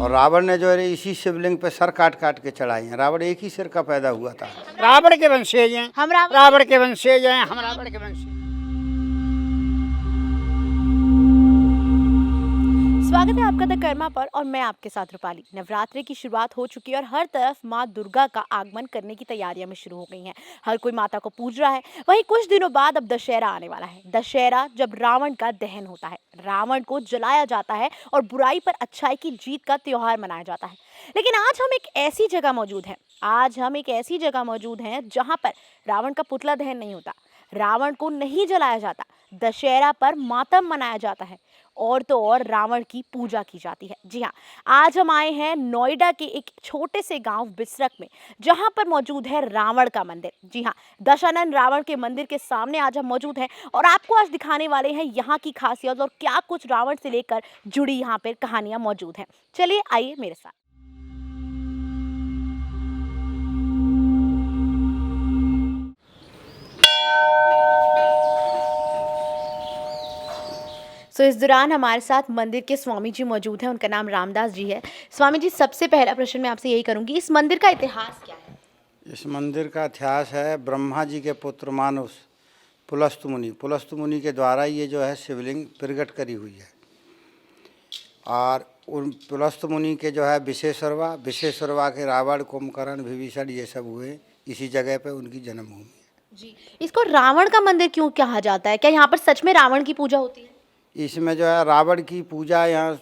और रावण ने जो है इसी शिवलिंग पे सर काट काट के चढ़ाए हैं। रावण एक ही सिर का पैदा हुआ था। रावण के वंशज हैं हम रावण के वंशज हैं हम रावण के वंशज। स्वागत है आपका द कर्मा पर और मैं आपके साथ रूपाली। नवरात्रि की शुरुआत हो चुकी है और हर तरफ माँ दुर्गा का आगमन करने की तैयारियां में शुरू हो गई हैं। हर कोई माता को पूज रहा है। वहीं कुछ दिनों बाद अब दशहरा आने वाला है। दशहरा जब रावण का दहन होता है, रावण को जलाया जाता है और बुराई पर अच्छाई की जीत का त्योहार मनाया जाता है। लेकिन आज हम एक ऐसी जगह मौजूद हैं जहाँ पर रावण का पुतला दहन नहीं होता, रावण को नहीं जलाया जाता, दशहरा पर मातम मनाया जाता है और तो और रावण की पूजा की जाती है। जी हाँ, आज हम आए हैं नोएडा के एक छोटे से गांव बिसरक में, जहां पर मौजूद है रावण का मंदिर। जी हाँ, दशानन रावण के मंदिर के सामने आज हम मौजूद हैं और आपको आज दिखाने वाले हैं यहाँ की खासियत और क्या कुछ रावण से लेकर जुड़ी यहाँ पर कहानियां मौजूद हैं। चलिए आइए मेरे साथ। इस दौरान हमारे साथ मंदिर के स्वामी जी मौजूद हैं। उनका नाम रामदास जी है। स्वामी जी, सबसे पहला प्रश्न मैं आपसे यही करूंगी, इस मंदिर का इतिहास क्या है? इस मंदिर का इतिहास है, ब्रह्मा जी के पुत्र मानुष पुलस्त मुनि के द्वारा ये जो है शिवलिंग प्रकट करी हुई है। और उन पुलस्त मुनि के जो है विशेषरवा के रावण, कुंभकर्ण, विभीषण ये सब हुए इसी जगह पे, उनकी जन्मभूमि है। जी, इसको रावण का मंदिर क्यों कहा जाता है? क्या यहाँ पर सच में रावण की पूजा होती है? इसमें जो है रावण की पूजा, यहाँ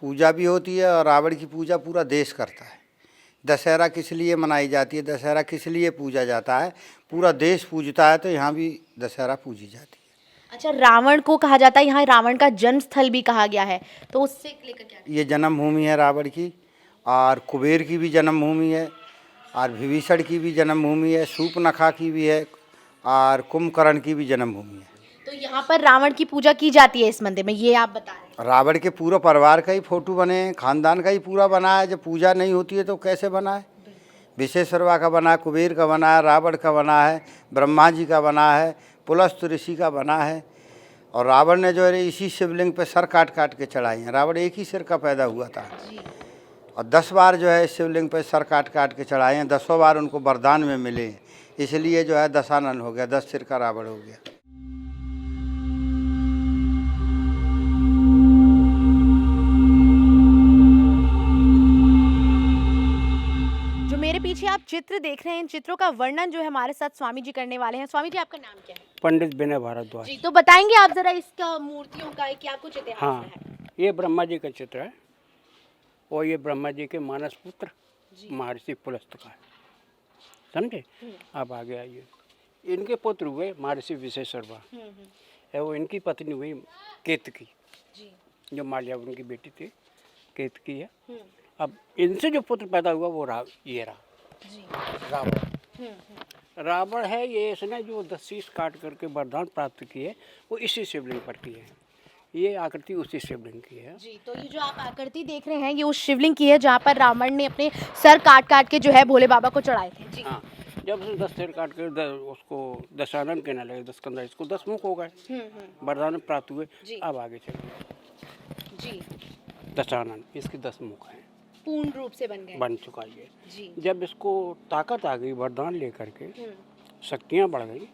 पूजा भी होती है और रावण की पूजा पूरा देश करता है। दशहरा किस लिए मनाई जाती है, दशहरा किस लिए पूजा जाता है, पूरा देश पूजता है, तो यहाँ भी दशहरा पूजी जाती है। अच्छा, रावण को कहा जाता है, यहाँ रावण का जन्म स्थल भी कहा गया है, तो उससे लेकर क्या? ये जन्मभूमि है रावण की, और कुबेर की भी जन्मभूमि है, और विभीषण की भी जन्मभूमि है, शूर्पणखा की भी है, और कुंभकर्ण की भी जन्मभूमि है। तो यहाँ पर रावण की पूजा की जाती है इस मंदिर में, ये आप बता रहे हैं? रावण के पूरा परिवार का ही फोटो बने हैं, खानदान का ही पूरा बना है। जब पूजा नहीं होती है तो कैसे बना है? विशेषरवा का बना है, कुबेर का बना है, रावण का बना है, ब्रह्मा जी का बना है, पुलस्त ऋषि का बना है। और रावण ने जो है इसी शिवलिंग पे सर काट काट के चढ़ाए हैं। रावण एक ही सिर का पैदा हुआ था और 10 बार जो है इस शिवलिंग पे सर काट काट के चढ़ाए हैं। 10 बार उनको वरदान में मिले, इसलिए जो है दशानन हो गया, 10 सिर का रावण हो गया। मेरे पीछे आप चित्र देख रहे हैं, इन चित्रों का वर्णन जो है हमारे साथ स्वामी जी करने वाले हैं। स्वामी जी, आपका नाम क्या है? पंडित विनय भारद्वाज जी, तो बताएंगे आप जरा इसका मूर्तियों का क्या कुछ इतिहास हाँ, है? ये ब्रह्मा जी का चित्र है और ये ब्रह्मा जी के मानस पुत्र महर्षि पुलस्त का है, समझे? आप आगे आइए। इनके पुत्र हुए महर्षि विशेषरवा है, वो इनकी पत्नी हुई केतकी, जो माल्यावन की बेटी थी, केतकी है। अब इनसे जो पुत्र पैदा हुआ वो रावण है। ये इसने जो 10 शीश काट करके वरदान प्राप्त किए वो इसी शिवलिंग पर की है। ये आकृति उसी शिवलिंग की है। जी, तो ये जो आप आकृति देख रहे हैं ये उस शिवलिंग की है जहाँ पर रावण ने अपने सर काट काट के जो है भोले बाबा को चढ़ाए थे। जी हाँ, जब उसने 10 सिर काट कर उसको दशानन कहने लगे, 10 कंधा, इसको 10 मुख हो गए, वरदान प्राप्त हुए। अब आगे चलिए। जी, दशानन, इसके 10 मुख हैं, पूर्ण रूप से बन चुका ये। जी। जब इसको ताकत आ गई, वरदान लेकर के शक्तियाँ बढ़ गई,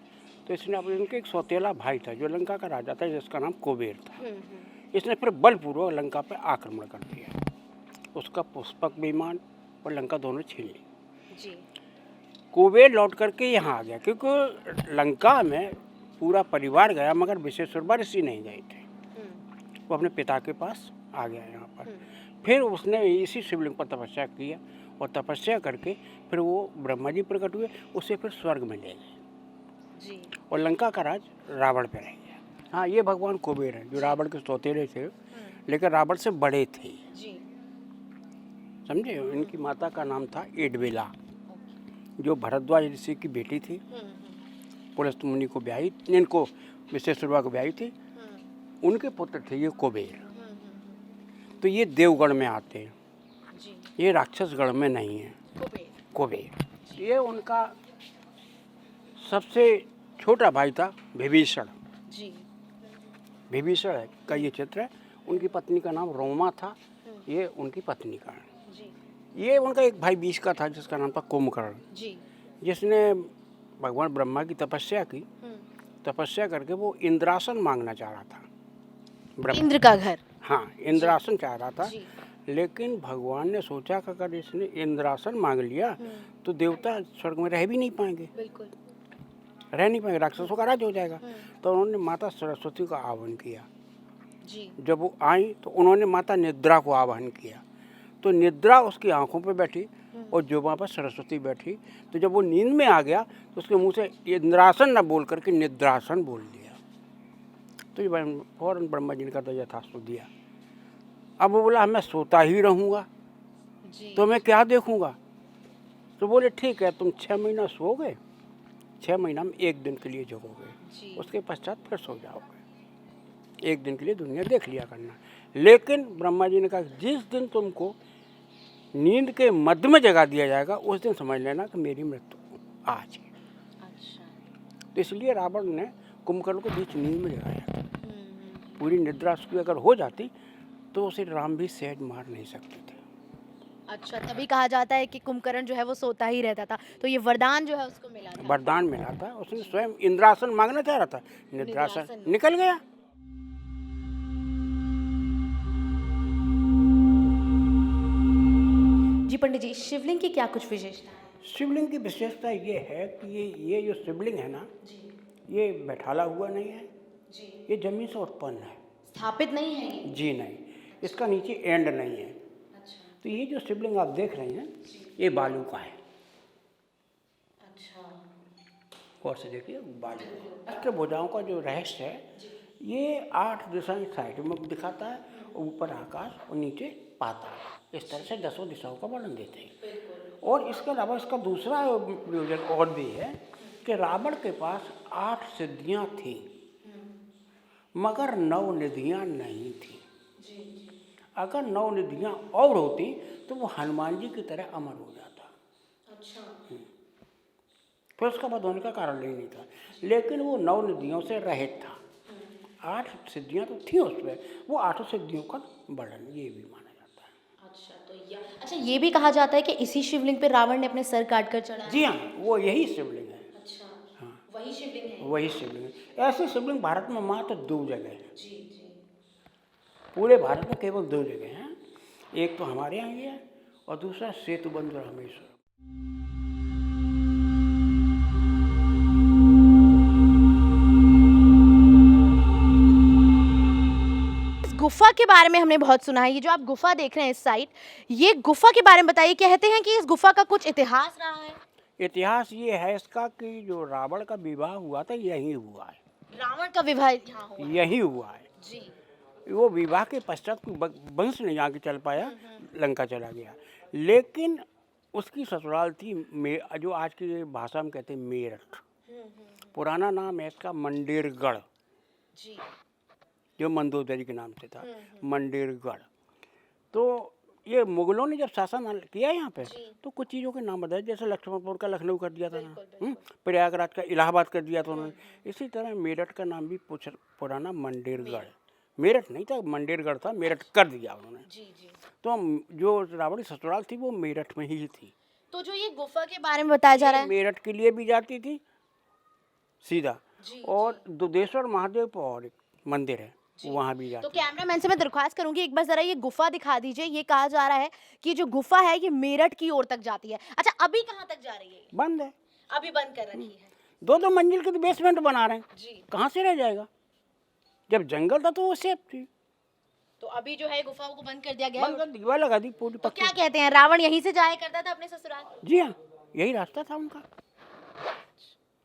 तो इसने अपने उनके एक सौतेला भाई था जो लंका का राजा था, जिसका नाम कुबेर था। इसने फिर बलपूर्वक लंका पर आक्रमण कर दिया, उसका पुष्पक विमान और लंका दोनों छीन ली। जी। कुबेर लौट करके यहाँ आ गया, क्योंकि लंका में पूरा परिवार गया मगर विशेषरवा ऋषि नहीं गए थे। वो अपने पिता के पास आ गया यहाँ पर। फिर उसने इसी शिवलिंग पर तपस्या किया और तपस्या करके फिर वो ब्रह्मा जी प्रकट हुए, उसे फिर स्वर्ग में ले गए और लंका का राज रावण पे रह गया। हाँ, ये भगवान कुबेर है जो रावण के सौतेले थे, लेकिन रावण से बड़े थे, समझे? इनकी माता का नाम था एडवेला, जो भरद्वाज ऋषि की बेटी थी। पुलस्त मुनि को ब्याही, इनको विशेषरवा को ब्याही थी, उनके पुत्र थे ये कुबेर। तो ये देवगण में आते हैं, ये राक्षसगण में नहीं है। कुबेर ये उनका सबसे छोटा भाई था विभीषण। विभीषण का ये चित्र है। उनकी पत्नी का नाम रोमा था ये उनकी पत्नी का है। जी ये उनका एक भाई बीच का था जिसका नाम था कुंभकर्ण, जी जिसने भगवान ब्रह्मा की तपस्या की। तपस्या करके वो इंद्रासन मांगना चाह रहा था। ब्रह्मा, इंद्र का घर। हाँ, इंद्रासन चाह रहा था। जी लेकिन भगवान ने सोचा कि अगर इसने इंद्रासन मांग लिया तो देवता स्वर्ग में रह भी नहीं पाएंगे, बिल्कुल। रह नहीं पाएंगे, राक्षसों का राज हो जाएगा। तो उन्होंने माता सरस्वती का आह्वान किया। जी जब वो आई तो उन्होंने माता निद्रा को आह्वान किया। तो निद्रा उसकी आंखों पे बैठी और जो वहाँ पर सरस्वती बैठी। तो जब वो नींद में आ गया तो उसके मुंह से इंद्रासन न बोल करके निद्रासन बोल दिया। तो ये फौरन ब्रह्मा जी ने का तो यथास्तु दिया। अब वो बोला मैं सोता ही रहूँगा जी तो मैं क्या देखूँगा। तो बोले ठीक है, तुम 6 महीना सोओगे, 6 महीना में 1 दिन के लिए जगोगे, उसके पश्चात फिर सो जाओगे। 1 दिन के लिए दुनिया देख लिया करना। लेकिन ब्रह्मा जी ने कहा जिस दिन तुमको नींद के मध्य में जगा दिया जाएगा उस दिन समझ लेना कि मेरी मृत्यु आज है। अच्छा। तो इसलिए रावण ने कुंभकर्ण को बीच नींद में जगाया। पूरी निद्रा उसकी अगर हो जाती तो उसे राम भी सहज मार नहीं सकते थे। अच्छा, तभी कहा जाता है कि कुंभकर्ण जो है वो सोता ही रहता था, तो ये वरदान जो है उसको मिला था। वरदान मिला था, उसने स्वयं इंद्रासन मांगना चाह रहा था, निद्रासन निकल गया। जी पंडित जी, शिवलिंग की क्या कुछ विशेषता है? शिवलिंग की विशेषता ये है कि ये जो शिवलिंग है ना, ये बैठाला हुआ नहीं है, ये जमीन से उत्पन्न है, स्थापित नहीं है ये? जी नहीं, इसका नीचे एंड नहीं है। अच्छा तो ये जो शिवलिंग आप देख रहे हैं ये बालू का है। अच्छा और से देखिए बालू। अष्टभुजाओं का जो रहस्य है ये 8 दिशाएं साइड में दिखाता है, ऊपर आकाश और नीचे पाताल, इस तरह से 10 दिशाओं का वर्णन देते हैं। और इसके अलावा इसका दूसरा प्रयोजन और भी है कि रावण के पास 8 सिद्धियां थी मगर 9 निधियां नहीं थी। अगर 9 निधियां और होती तो वो हनुमान जी की तरह अमर हो जाता। अच्छा फिर उसका वध होने का कारण ही नहीं था। लेकिन वो 9 निधियों से रहित था। 8 सिद्धियां तो थी उसमें, वो 8 सिद्धियों का वर्णन ये भी माना जाता है। अच्छा, ये भी कहा जाता है कि इसी शिवलिंग पे रावण ने अपने सर काट कर चढ़ाया। जी हाँ, वो यही शिवलिंग है। अच्छा, हाँ, वही शिवलिंग है। वही शिवलिंग है। ऐसे शिवलिंग भारत में मात्र 2 जगह है। जी जी। पूरे भारत में केवल 2 जगह हैं। एक तो हमारे यहाँ ही है और दूसरा सेतुबंध रामेश्वर। गुफा के बारे में हमने बहुत सुना है। ये जो आप गुफा देख रहे हैं इस साइड, ये गुफा के बारे में बताइए। कहते हैं कि इस गुफा का कुछ इतिहास रहा है। इतिहास ये है इसका कि जो रावण का विवाह हुआ था यहीं हुआ है। रावण का विवाह यहाँ हुआ? यही हुआ है जी। वो विवाह के पश्चात कोई वंश नहीं आगे चल पाया, लंका चला गया। लेकिन उसकी ससुराल थी जो आज की भाषा में कहते हैं मेरठ। पुराना नाम है इसका मंडेरगढ़, जी। जो मंदोदरी के नाम से था, मंडेरगढ़। तो ये मुगलों ने जब शासन किया यहाँ पे तो कुछ चीज़ों के नाम बदले, जैसे लक्ष्मणपुर का लखनऊ कर दिया था ना, प्रयागराज का इलाहाबाद कर दिया था उन्होंने। इसी तरह मेरठ का नाम भी पुराना मंडेरगढ़, मेरठ नहीं था, मंडेरगढ़ था, मेरठ कर दिया उन्होंने। जी जी। तो जो रावण की ससुराल थी वो मेरठ में ही थी। तो जो ये गुफा के बारे में बताया जा रहा है, मेरठ के लिए भी जाती थी सीधा, और दुधेश्वर महादेव और एक मंदिर है वहाँ भी जाती। तो कैमरामैन से मैं दरख्वास्त करूंगी एक बार जरा ये गुफा दिखा दीजिए। ये कहा जा रहा है कि जो गुफा है ये मेरठ की ओर तक जाती है। अच्छा, अभी कहाँ तक जा रही है? बंद है, अभी बंद कर रखी है। 2-2 मंजिल की तो बेसमेंट बना रहे हैं, जी। कहाँ से रह जाएगा? जब जंगल था तो वो सेफ थी, तो अभी जो है गुफा को बंद कर दिया गया है। बंद कर दीवार लगा दी पूरी तो पक्की। क्या कहते हैं, रावण यहीं से जाया करता था अपने ससुराल? जी हाँ, यही रास्ता था उनका,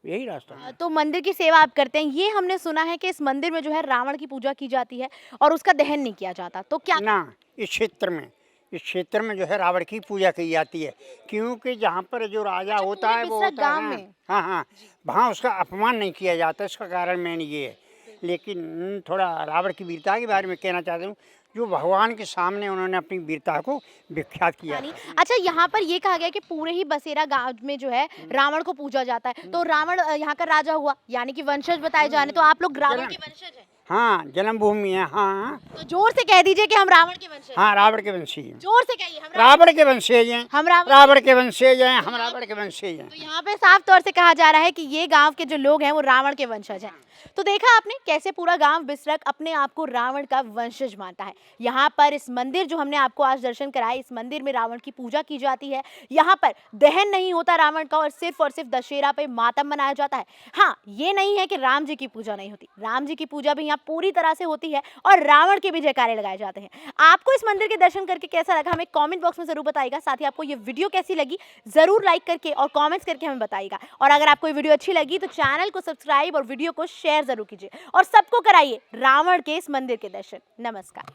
यही रास्ता था। तो मंदिर की सेवा आप करते हैं। ये हमने सुना है कि इस मंदिर में जो है रावण की पूजा की जाती है और उसका दहन नहीं किया जाता, तो क्या? ना, इस क्षेत्र में जो है रावण की पूजा की जाती है, क्योंकि जहाँ पर जो राजा होता है वो होता गांव है, में? हाँ हाँ, वहाँ उसका अपमान नहीं किया जाता। इसका कारण मेन ये है। लेकिन थोड़ा रावण की वीरता के बारे में कहना चाहता हूँ, जो भगवान के सामने उन्होंने अपनी वीरता को विख्यात किया। अच्छा, यहाँ पर ये कहा गया कि पूरे ही बसेरा गांव में जो है रावण को पूजा जाता है। तो रावण यहाँ का राजा हुआ, यानी कि वंशज बताए जा रहे हैं। तो आप लोग रावण के वंशज हैं? हाँ जन्मभूमि है। हाँ तो जोर से कह दीजिए कि हम रावण के वंशज हैं। हाँ रावण के वंशी हैं। जोर से कहिए हम रावण के वंशज हैं। हम रावण रावण के वंशज हैं। हम रावण के वंशज हैं। तो यहाँ पे साफ तौर से कहा जा रहा है कि ये गांव के जो लोग हैं वो रावण के वंशज हैं। तो देखा आपने कैसे पूरा गांव बिसरक अपने आप को रावण का वंशज मानता है। यहाँ पर इस मंदिर जो हमने आपको आज दर्शन कराए, इस मंदिर में रावण की पूजा की जाती है। यहाँ पर दहन नहीं होता रावण का और सिर्फ दशहरा पे मातम मनाया जाता है। हाँ, ये नहीं है कि राम जी की पूजा नहीं होती, राम जी की पूजा भी यहाँ पूरी तरह से होती है और रावण के भी जयकारे लगाए जाते हैं। आपको इस मंदिर के दर्शन करके कैसा लगा हमें कमेंट बॉक्स में जरूर बताइएगा। साथ ही आपको ये वीडियो कैसी लगी जरूर लाइक करके और कमेंट्स करके हमें बताइएगा। और अगर आपको ये वीडियो अच्छी लगी तो चैनल को सब्सक्राइब और वीडियो को शेयर जरूर कीजिए और सबको कराइए रावण के इस मंदिर के दर्शन। नमस्कार।